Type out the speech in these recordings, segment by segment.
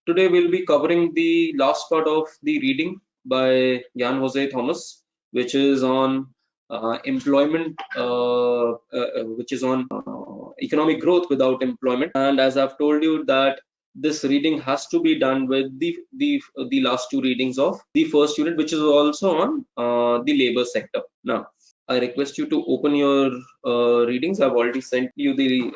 Today we'll be covering the last part of the reading by Jan Jose Thomas, which is on employment, which is on economic growth without employment. And as I've told you that this reading has to be done with the last two readings of the first unit, which is also on the labor sector. Now, I request you to open your readings. I've already sent you the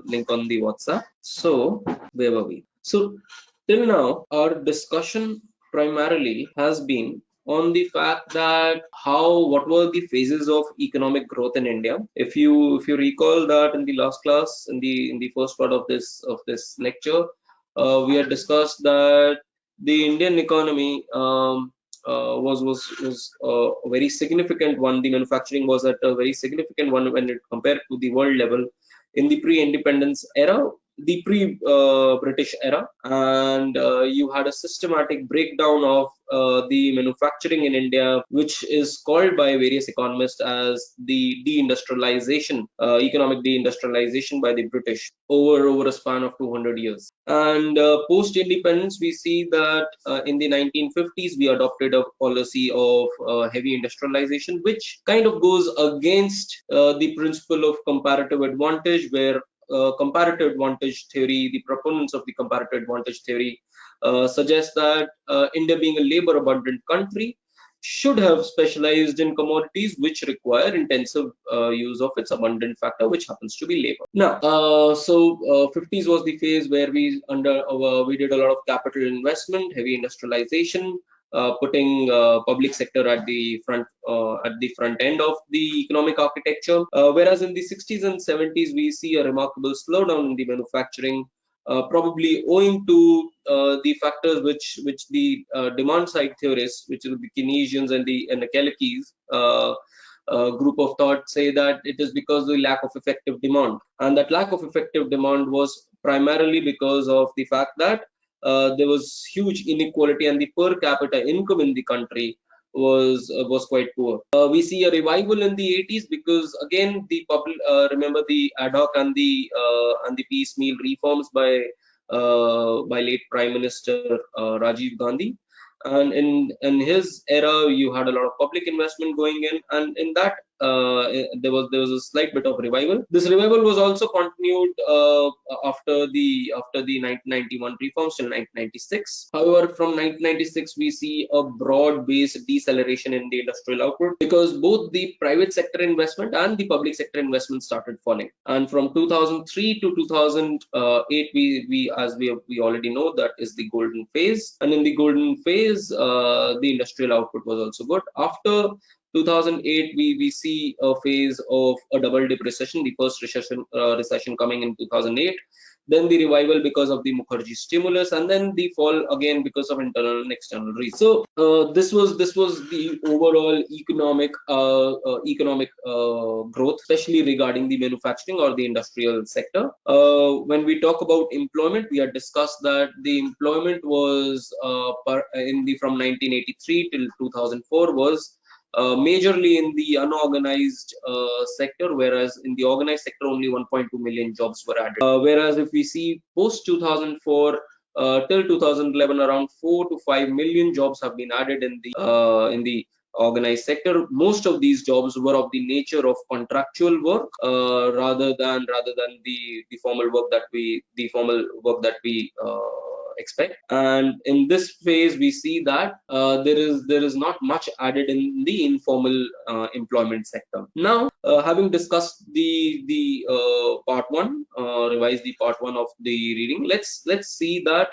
link on the WhatsApp. So, where were we? So, till now, our discussion primarily has been on the fact that what were the phases of economic growth in India. If you recall that in the last class, in the first part of this lecture, we had discussed that the Indian economy was a very significant one. The manufacturing was at a very significant one when it compared to the world level in the pre-independence era, the pre-British era, and you had a systematic breakdown of the manufacturing in India, which is called by various economists as the deindustrialization, economic deindustrialization by the British over a span of 200 years. And post-independence, we see that in the 1950s, we adopted a policy of heavy industrialization, which kind of goes against the principle of comparative advantage, where comparative advantage theory, the proponents of the comparative advantage theory suggest that India being a labor abundant country should have specialized in commodities which require intensive use of its abundant factor, which happens to be labor. Now, 50s was the phase where we did a lot of capital investment, heavy industrialization, putting public sector at the front end of the economic architecture. Whereas in the 60s and 70s, we see a remarkable slowdown in the manufacturing, probably owing to the factors which the demand side theorists, which are the Keynesians and the Kallikis, group of thought, say that it is because of the lack of effective demand, and that lack of effective demand was primarily because of the fact that there was huge inequality and the per capita income in the country was quite poor. We see a revival in the 80s because again remember the ad hoc and the piecemeal reforms by late Prime Minister Rajiv Gandhi. And in his era, you had a lot of public investment going in, and in that there was a slight bit of revival. This revival was also continued after the 1991 reforms till 1996. However, from 1996 we see a broad-based deceleration in the industrial output because both the private sector investment and the public sector investment started falling. And from 2003 to 2008, we already know that is the golden phase. And in the golden phase, the industrial output was also good. After 2008, we see a phase of a double dip recession, the first recession coming in 2008, then the revival because of the Mukherjee stimulus, and then the fall again because of internal and external reasons. So this was the overall economic growth, especially regarding the manufacturing or the industrial sector. When we talk about employment, we had discussed that the employment was from 1983 till 2004 was majorly in the unorganized sector, whereas in the organized sector only 1.2 million jobs were added. Whereas if we see post 2004 till 2011, around 4 to 5 million jobs have been added in the organized sector. Most of these jobs were of the nature of contractual work rather than the formal work that we expect. And in this phase, we see that there is not much added in the informal employment sector. Now, having discussed the part one, revised the part one of the reading, let's see that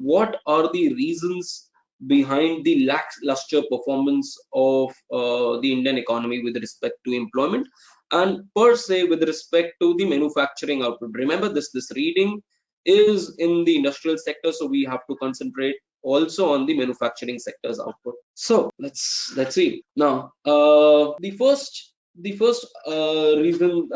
what are the reasons behind the lackluster performance of the Indian economy with respect to employment and per se with respect to the manufacturing output. Remember, this reading is in the industrial sector, so we have to concentrate also on the manufacturing sector's output. So let's see. Now, the first reason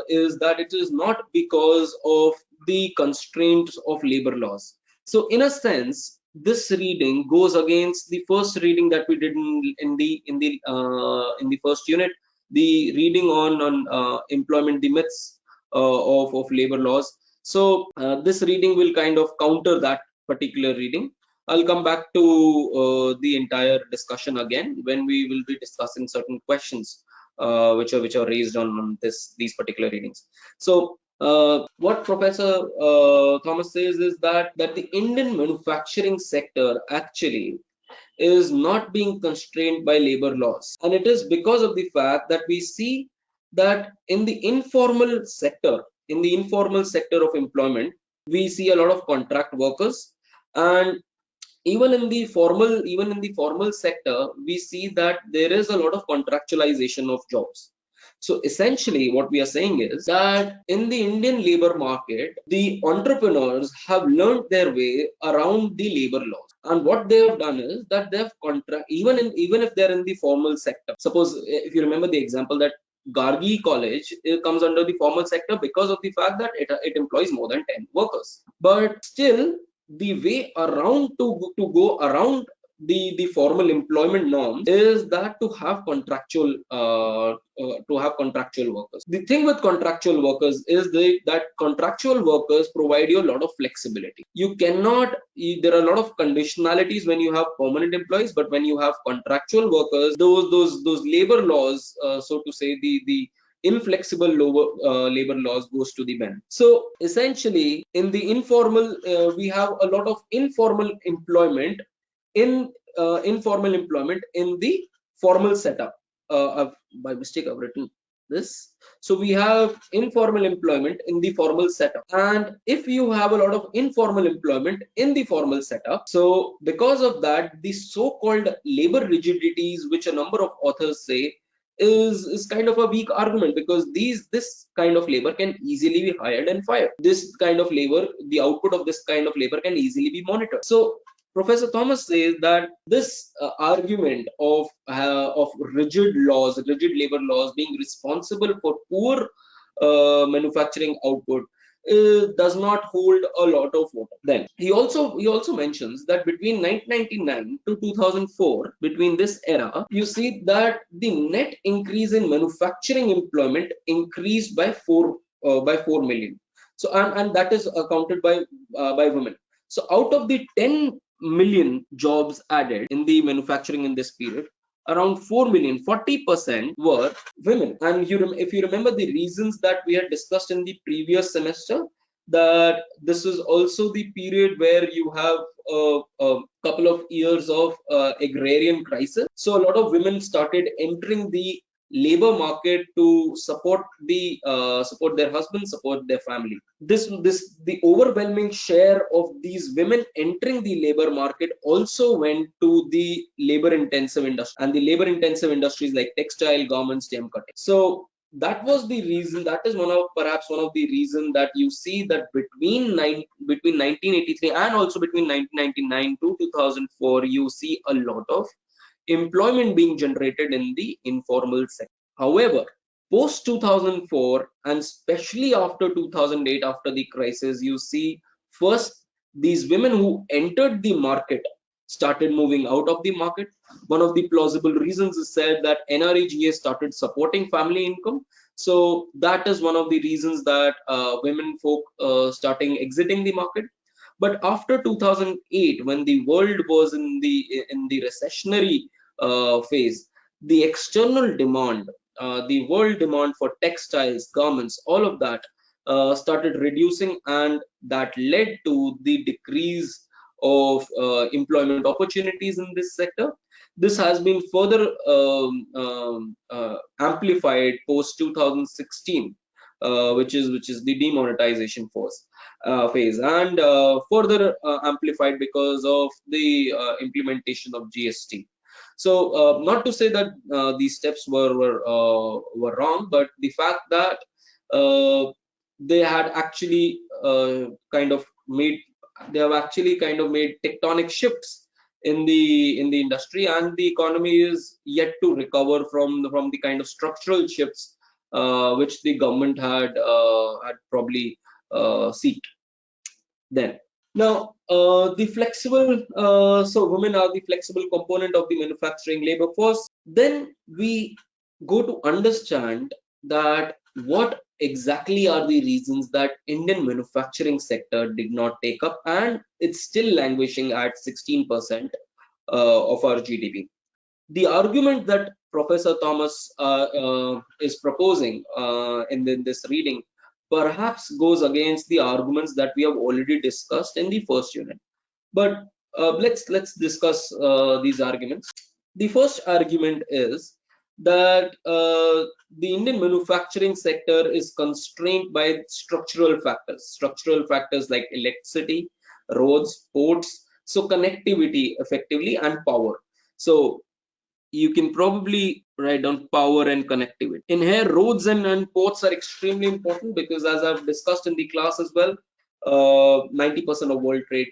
is that it is not because of the constraints of labor laws. So in a sense, this reading goes against the first reading that we did in the first unit, the reading on employment, the myths of labor laws. So this reading will kind of counter that particular reading. I'll come back to the entire discussion again when we will be discussing certain questions which are raised on these particular readings. So what Professor Thomas says is that the Indian manufacturing sector actually is not being constrained by labor laws, and it is because of the fact that we see that in the informal sector of employment, we see a lot of contract workers, and even in the formal sector, we see that there is a lot of contractualization of jobs. So essentially what we are saying is that in the Indian labor market, the entrepreneurs have learned their way around the labor laws, and what they have done is that they have contract even if they're in the formal sector. Suppose if you remember the example that Gargi College, it comes under the formal sector because of the fact that it employs more than 10 workers. But still, the way around to go around the formal employment norms is that to have contractual workers. The thing with contractual workers is that contractual workers provide you a lot of flexibility. There are a lot of conditionalities when you have permanent employees, but when you have contractual workers, those labor laws, so to say, the inflexible labor laws goes to the ban. So essentially, in the informal, we have a lot of informal employment in the formal setup. By mistake, I've written this. So we have informal employment in the formal setup, and if you have a lot of informal employment in the formal setup, so because of that, the so-called labor rigidities, which a number of authors say, is kind of a weak argument, because this kind of labor can easily be hired and fired. This kind of labor, the output of this kind of labor can easily be monitored. So Professor Thomas says that this argument of rigid labor laws being responsible for poor manufacturing output does not hold a lot of water. Then he also mentions that between 1999 to 2004, between this era, you see that the net increase in manufacturing employment increased by 4 million. So and that is accounted by women. So out of the 10 million jobs added in the manufacturing in this period, around 4 million, 40% were women. And if you remember the reasons that we had discussed in the previous semester, that this is also the period where you have a couple of years of agrarian crisis. So a lot of women started entering the labor market to support their husbands, support their family. The overwhelming share of these women entering the labor market also went to the labor intensive industry, and the labor intensive industries like textile, garments, gem cutting. So that was the reason, that is perhaps one of the reasons that you see that between 1983 and also between 1999 to 2004, you see a lot of employment being generated in the informal sector. However, post 2004 and especially after 2008, after the crisis, you see first these women who entered the market started moving out of the market. One of the plausible reasons is said that NREGA started supporting family income. So that is one of the reasons that women folk starting exiting the market. But after 2008, when the world was in the recessionary phase, the external demand, the world demand for textiles, garments, all of that started reducing, and that led to the decrease of employment opportunities in this sector. This has been further amplified post 2016, which is the demonetization phase, and further amplified because of the implementation of GST. So not to say that these steps were wrong, but the fact that they had actually kind of made tectonic shifts in the industry, and the economy is yet to recover from the kind of structural shifts which the government had probably seeked then. Now, the flexible, so women are the flexible component of the manufacturing labor force. Then we go to understand that what exactly are the reasons that Indian manufacturing sector did not take up, and it's still languishing at 16% of our GDP. The argument that Professor Thomas is proposing in this reading perhaps goes against the arguments that we have already discussed in the first unit. But let's discuss these arguments. The first argument is that the Indian manufacturing sector is constrained by structural factors like electricity, roads, ports, so connectivity effectively, and power. So you can probably write down power and connectivity. In here, roads and ports are extremely important because, as I've discussed in the class as well, 90% of world trade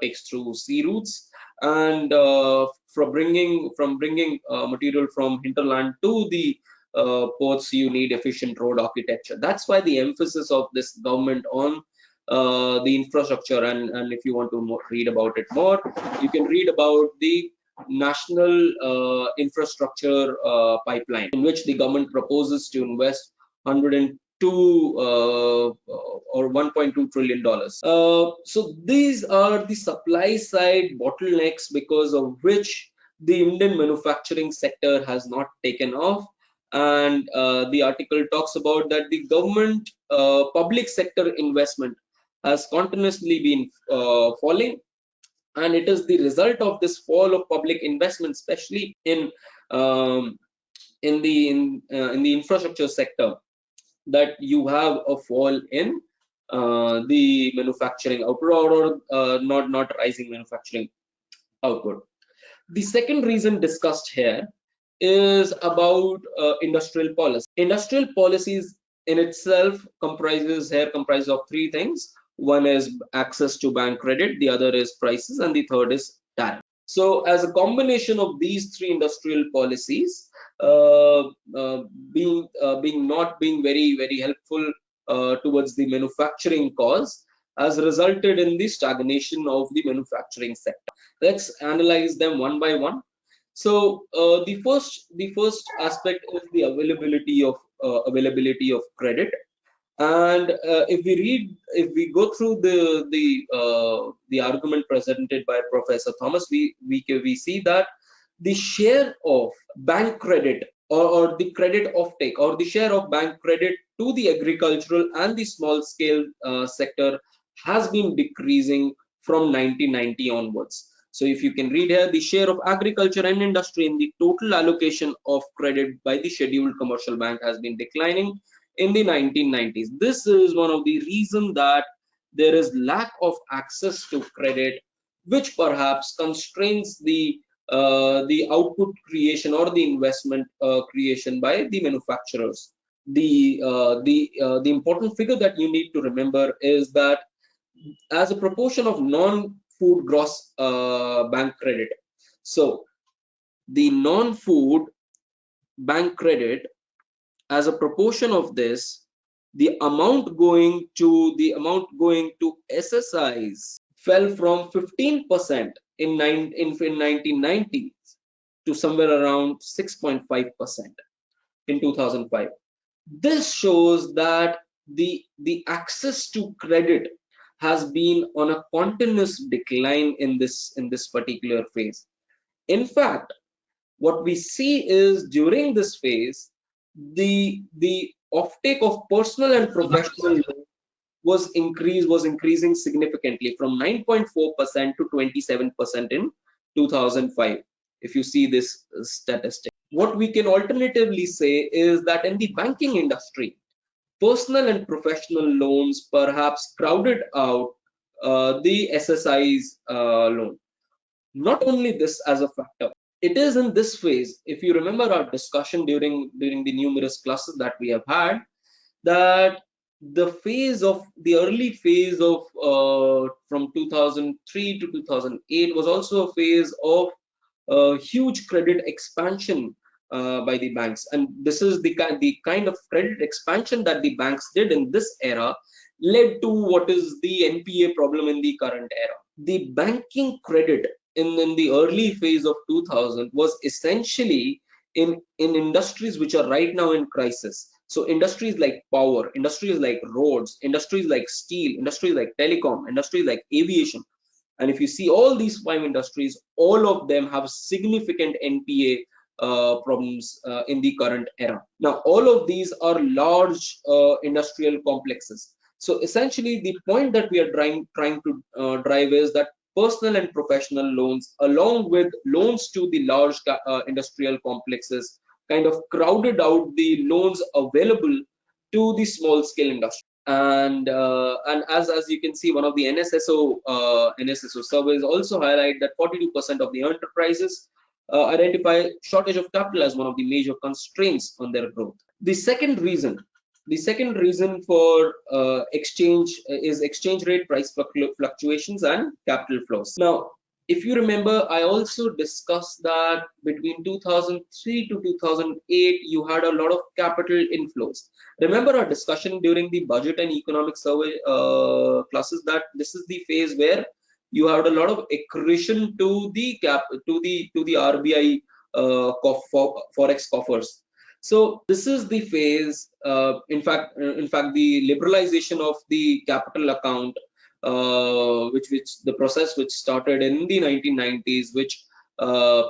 takes through sea routes, and from bringing material from hinterland to the ports, you need efficient road architecture. That's why the emphasis of this government on the infrastructure, and if you want to read about it more, you can read about the national infrastructure pipeline, in which the government proposes to invest 102 or 1.2 trillion dollars. So these are the supply side bottlenecks because of which the Indian manufacturing sector has not taken off. And the article talks about that the government public sector investment has continuously been falling, and it is the result of this fall of public investment, especially um, in the infrastructure sector, that you have a fall in the manufacturing output, or not rising manufacturing output. The second reason discussed here is about industrial policy. Industrial policies in itself comprises of three things. One is access to bank credit, the other is prices, and the third is tariff. So as a combination of these three industrial policies uh, being very helpful towards the manufacturing cause, has resulted in the stagnation of the manufacturing sector. Let's analyze them one by one. So the first aspect is the availability of credit. And if we go through the argument presented by Professor Thomas, we see that the share of bank credit, or the credit offtake, or the share of bank credit to the agricultural and the small scale sector has been decreasing from 1990 onwards. So if you can read here, the share of agriculture and industry in the total allocation of credit by the scheduled commercial bank has been declining in the 1990s. This is one of the reasons that there is lack of access to credit, which perhaps constrains the output creation or the investment creation by the manufacturers. The important figure that you need to remember is that as a proportion of non-food gross bank credit, so the non-food bank credit, as a proportion of this, the amount going to SSIs fell from 15% in 1990 to somewhere around 6.5% in 2005. This shows that the access to credit has been on a continuous decline in this particular phase. In fact, what we see is during this phase, the offtake of personal and professional loan was increasing significantly from 9.4% to 27% in 2005. If you see this statistic, what we can alternatively say is that in the banking industry, personal and professional loans perhaps crowded out the SSI's loan. Not only this as a factor, it is in this phase, if you remember our discussion during the numerous classes that we have had, that the early phase of from 2003 to 2008 was also a phase of huge credit expansion by the banks, and this is the kind of credit expansion that the banks did in this era led to what is the NPA problem in the current era. The banking credit in the early phase of 2000 was essentially in industries which are right now in crisis. So industries like power, industries like roads, industries like steel, industries like telecom, industries like aviation, and if you see all these five industries, all of them have significant NPA problems in the current era. Now, all of these are large industrial complexes. So essentially, the point that we are trying to drive is that personal and professional loans, along with loans to the large industrial complexes, kind of crowded out the loans available to the small scale industry. And as you can see, one of the NSSO surveys also highlight that 42% of the enterprises identify shortage of capital as one of the major constraints on their growth. The second reason for exchange is exchange rate price fluctuations and capital flows. Now, if you remember, I also discussed that between 2003 to 2008, you had a lot of capital inflows. Remember our discussion during the budget and economic survey classes that this is the phase where you had a lot of accretion to the RBI forex coffers. So this is the phase. In fact, the liberalization of the capital account, which the process which started in the 1990s, which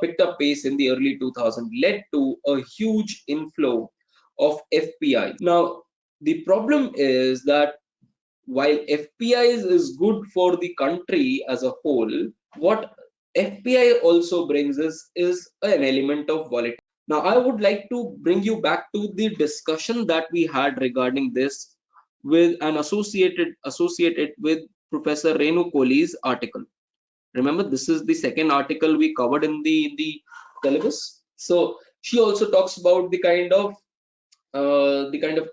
picked up pace in the early 2000s, led to a huge inflow of FPI. Now, the problem is that while FPIs is good for the country as a whole, what FPI also brings is an element of volatility. Now, I would like to bring you back to the discussion that we had regarding this with an associated with Professor Renu Kohli's article. Remember, this is the second article we covered in the syllabus. So she also talks about the kind of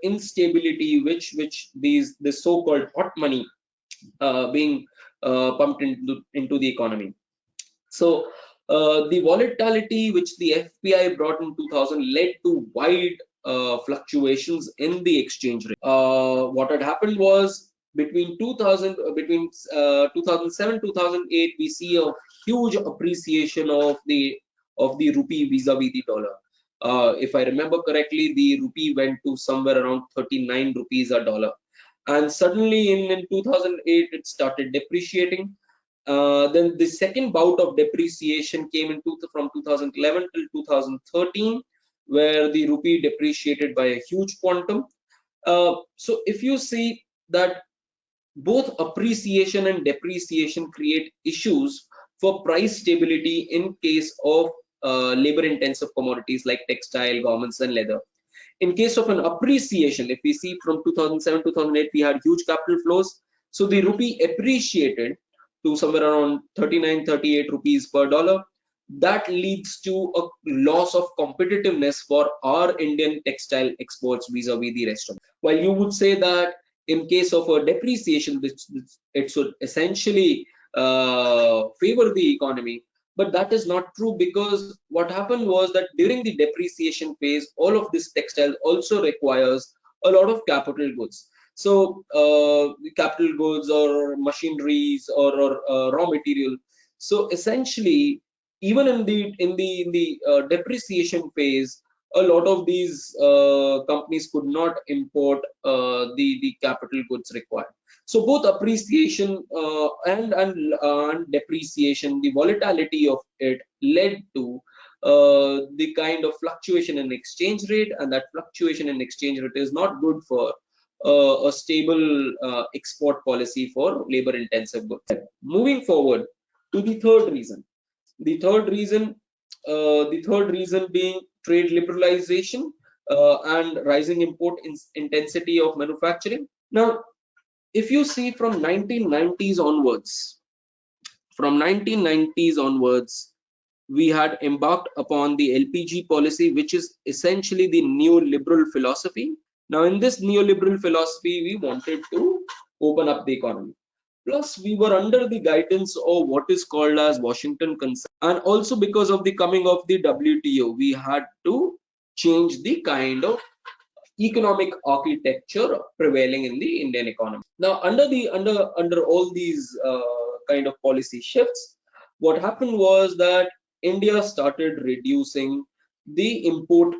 instability which this so-called hot money being pumped into the economy. So the volatility which the FPI brought in 2000 led to wide fluctuations in the exchange rate. What had happened was between 2007 2008, we see a huge appreciation of the rupee vis-a-vis the dollar. If I remember correctly, the rupee went to somewhere around 39 rupees a dollar, and suddenly in 2008 it started depreciating. Then the second bout of depreciation came from 2011 till 2013, where the rupee depreciated by a huge quantum. So if you see that both appreciation and depreciation create issues for price stability in case of labor-intensive commodities like textile, garments, and leather. In case of an appreciation, if we see from 2007 2008, we had huge capital flows. So the rupee appreciated to somewhere around 39-38 rupees per dollar. That leads to a loss of competitiveness for our Indian textile exports vis-a-vis the rest of them. While you would say that in case of a depreciation, it should essentially favor the economy, but that is not true, because what happened was that during the depreciation phase, all of this textile also requires a lot of capital goods. So capital goods or machineries or raw material. So essentially, even in the depreciation phase, a lot of these companies could not import the capital goods required. So both appreciation and depreciation, the volatility of it led to the kind of fluctuation in exchange rate, and that fluctuation in exchange rate is not good for a stable export policy for labor-intensive goods. Moving forward to the third reason. The third reason being trade liberalization and rising import intensity of manufacturing. Now, if you see from 1990s onwards, we had embarked upon the LPG policy, which is essentially the neoliberal philosophy. Now, in this neoliberal philosophy, we wanted to open up the economy. Plus, we were under the guidance of what is called as Washington Consensus, and also because of the coming of the WTO, we had to change the kind of economic architecture prevailing in the Indian economy. Now, under all these kind of policy shifts, what happened was that India started reducing the import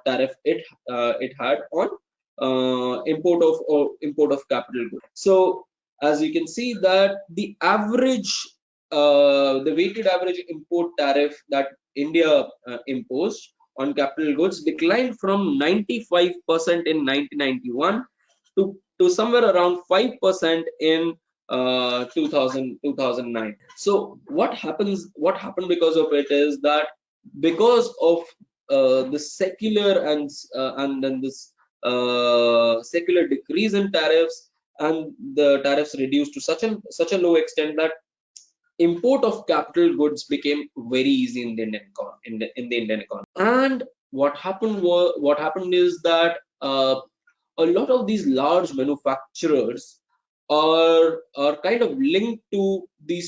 tariff it had on import of capital goods. So as you can see that the weighted average import tariff that India imposed on capital goods declined from 95% in 1991 to somewhere around 5% in 2009. So what happened because of it is that because of the secular and then this secular decrease in tariffs, and the tariffs reduced to such a low extent that import of capital goods became very easy in the Indian economy. And what happened is that a lot of these large manufacturers are kind of linked to the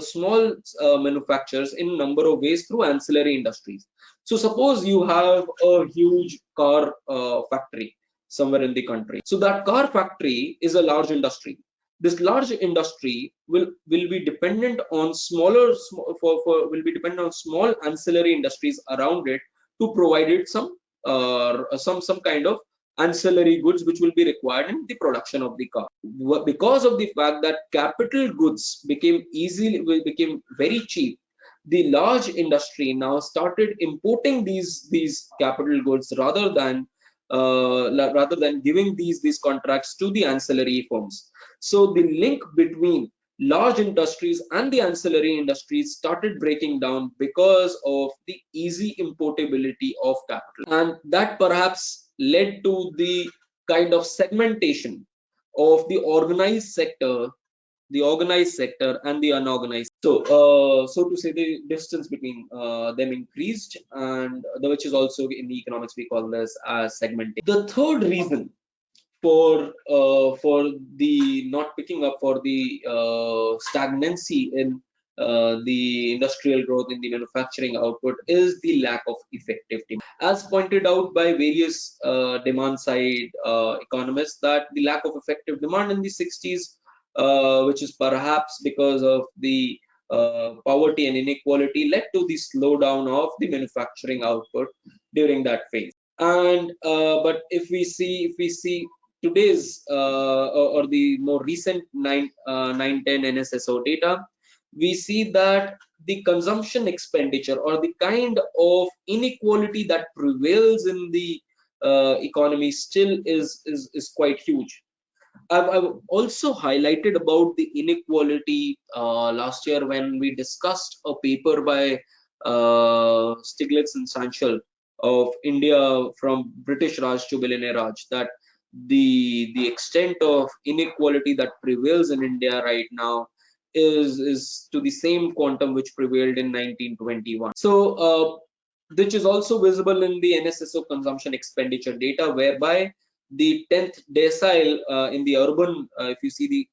small manufacturers in number of ways through ancillary industries. So suppose you have a huge car factory somewhere in the country. So that car factory is a large industry. This large industry will be dependent on will be dependent on small ancillary industries around it to provide it some kind of ancillary goods which will be required in the production of the car. Because of the fact that capital goods became very cheap, the large industry now started importing these capital goods rather than giving these contracts to the ancillary firms. So the link between large industries and the ancillary industries started breaking down because of the easy importability of capital, and that perhaps led to the kind of segmentation of the organized sector and the unorganized. So to say, the distance between them increased, and which is also in the economics we call this as segmentation. The third reason for the not picking up, for the stagnancy in the industrial growth in the manufacturing output, is the lack of effective demand. As pointed out by various demand side economists, that the lack of effective demand in the 60s, which is perhaps because of the poverty and inequality, led to the slowdown of the manufacturing output during that phase. And but if we see today's or the more recent 910 NSSO data, we see that the consumption expenditure, or the kind of inequality that prevails in the economy, still is quite huge. I've also highlighted about the inequality last year when we discussed a paper by Stiglitz and Sanchal of India from British Raj to Billionaire Raj, that the extent of inequality that prevails in India right now is to the same quantum which prevailed in 1921. So which is also visible in the NSSO consumption expenditure data, whereby the 10th decile in the urban, if you see the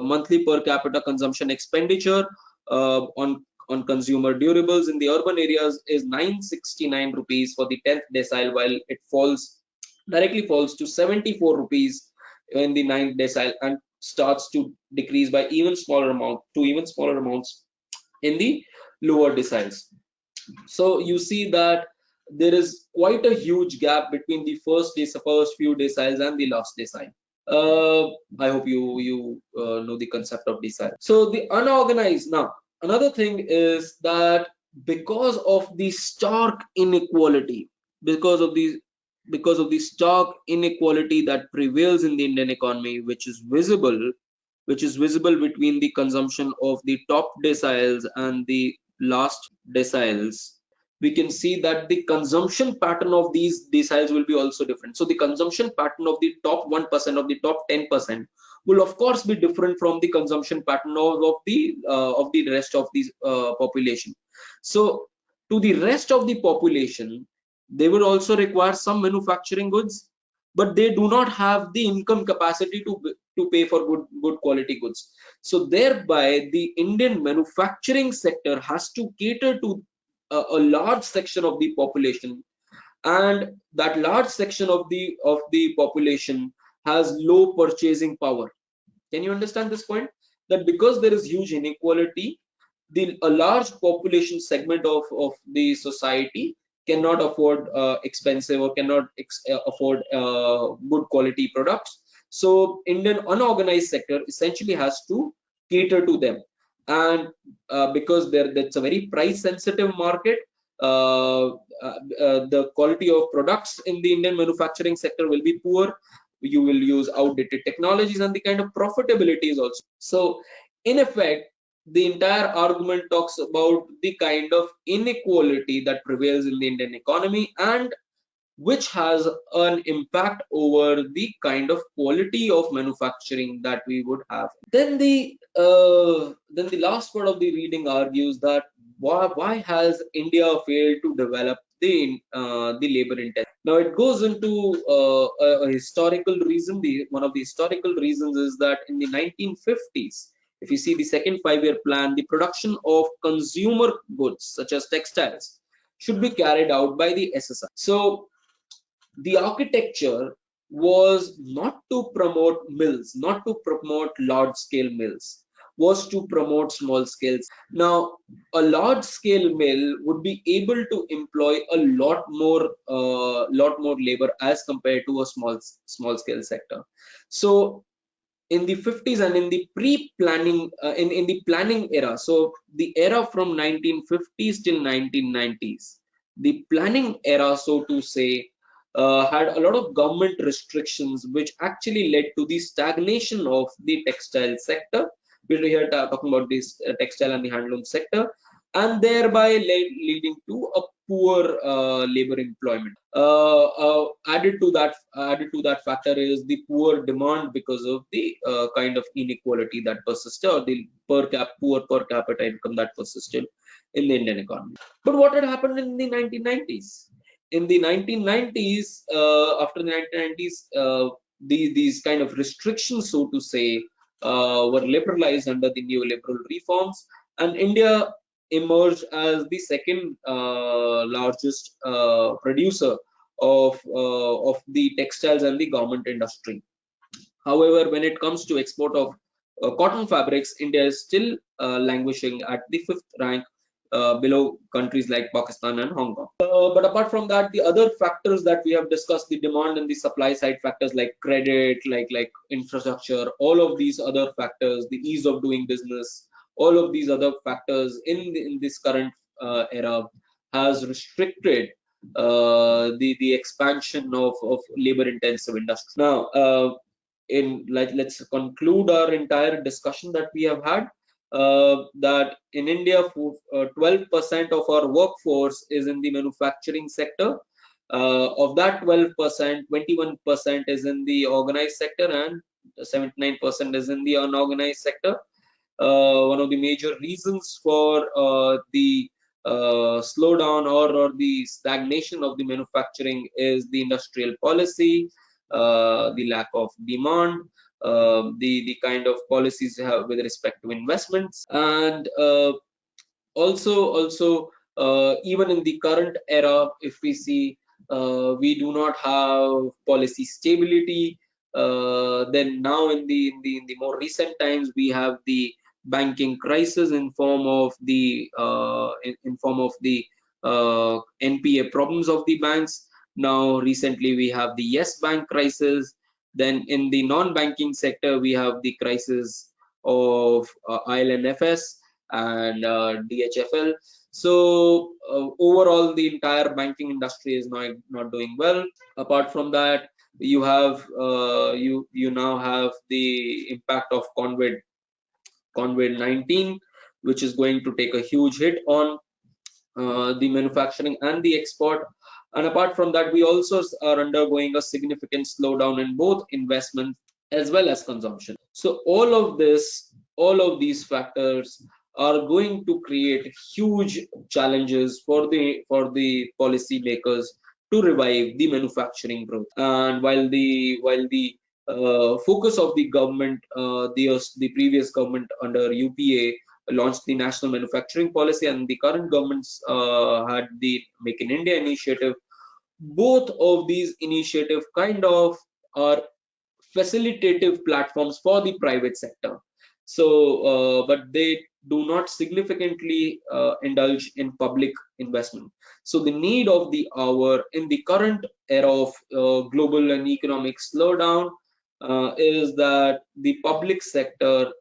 monthly per capita consumption expenditure on consumer durables in the urban areas is 969 rupees for the 10th decile, while it directly falls to 74 rupees in the 9th decile, and starts to decrease by even smaller amounts in the lower deciles. So you see that there is quite a huge gap between the first few deciles and the last decile. I hope you know the concept of decile. So the unorganized. Now, another thing is that because of the stark inequality, because of the stark inequality that prevails in the Indian economy, which is visible between the consumption of the top deciles and the last deciles, we can see that the consumption pattern of these deciles will be also different. So the consumption pattern of the top 1%, of the top 10%, will of course be different from the consumption pattern of the rest of the population. So to the rest of the population, they will also require some manufacturing goods, but they do not have the income capacity to pay for good quality goods. So thereby the Indian manufacturing sector has to cater to a large section of the population, and that large section of the population has low purchasing power. Can you understand this point? That because there is huge inequality, a large population segment of the society cannot afford expensive or cannot afford good quality products. So Indian unorganized sector essentially has to cater to them, and because that's a very price sensitive market, the quality of products in the Indian manufacturing sector will be poor. You will use outdated technologies, and the kind of profitability is also. So in effect, the entire argument talks about the kind of inequality that prevails in the Indian economy, and which has an impact over the kind of quality of manufacturing that we would have. Then the last part of the reading argues that why has India failed to develop the labor intensive? Now it goes into a historical reason. One of the historical reasons is that in the 1950s, if you see the second five-year plan, the production of consumer goods such as textiles should be carried out by the SSI. So the architecture was not to promote mills, not to promote large scale mills, was to promote small scales. Now, a large scale mill would be able to employ a lot more labor as compared to a small scale sector. So in the 50s and in the pre-planning in the planning era, so the era from 1950s till 1990s, the planning era, so to say, had a lot of government restrictions which actually led to the stagnation of the textile sector. We're here talking about this textile and the handloom sector, and thereby leading to a poor labor employment. Added to that factor is the poor demand because of the kind of inequality that persisted, or the poor per capita income that persisted in the Indian economy. But what had happened in the 1990s? In the 1990s, after the 1990s, these kind of restrictions, so to say, were liberalized under the neoliberal reforms, and India emerged as the second largest producer of the textiles and the garment industry. However, when it comes to export of cotton fabrics, India is still languishing at the fifth rank, below countries like Pakistan and Hong Kong. But apart from that, the other factors that we have discussed, the demand and the supply side factors like credit, like infrastructure, all of these other factors, the ease of doing business, all of these other factors in this current era has restricted the expansion of labor intensive industry. Now, let's conclude our entire discussion that we have had. That in India, 12% of our workforce is in the manufacturing sector. Of that 12%, 21% is in the organized sector, and 79% is in the unorganized sector. One of the major reasons for the slowdown or the stagnation of the manufacturing is the industrial policy, the lack of demand, the kind of policies have with respect to investments, and also even in the current era, if we see, we do not have policy stability. Then now in the more recent times, we have the banking crisis in form of the NPA problems of the banks. Now recently we have the Yes Bank crisis. Then in the non-banking sector, we have the crisis of ILNFS and DHFL. So overall, the entire banking industry is not doing well. Apart from that, you have you now have the impact of COVID-19, which is going to take a huge hit on the manufacturing and the export. And apart from that, we also are undergoing a significant slowdown in both investment as well as consumption. So all of these factors are going to create huge challenges for the policymakers to revive the manufacturing growth. And while the focus of the government, the previous government under UPA launched the national manufacturing policy, and the current governments had the Make in India initiative. Both of these initiatives kind of are facilitative platforms for the private sector. So, but they do not significantly indulge in public investment. So the need of the hour in the current era of global and economic slowdown is that the public sector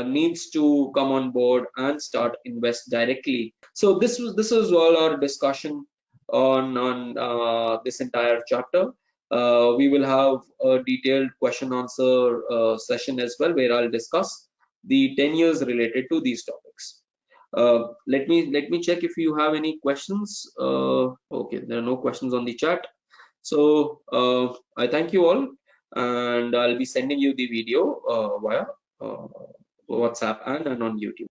needs to come on board and start invest directly. So this was all our discussion on this entire chapter. We will have a detailed question answer session as well, where I'll discuss the tenures related to these topics. Let me check if you have any questions. Okay, there are no questions on the chat. So I thank you all, and I'll be sending you the video via WhatsApp and on YouTube.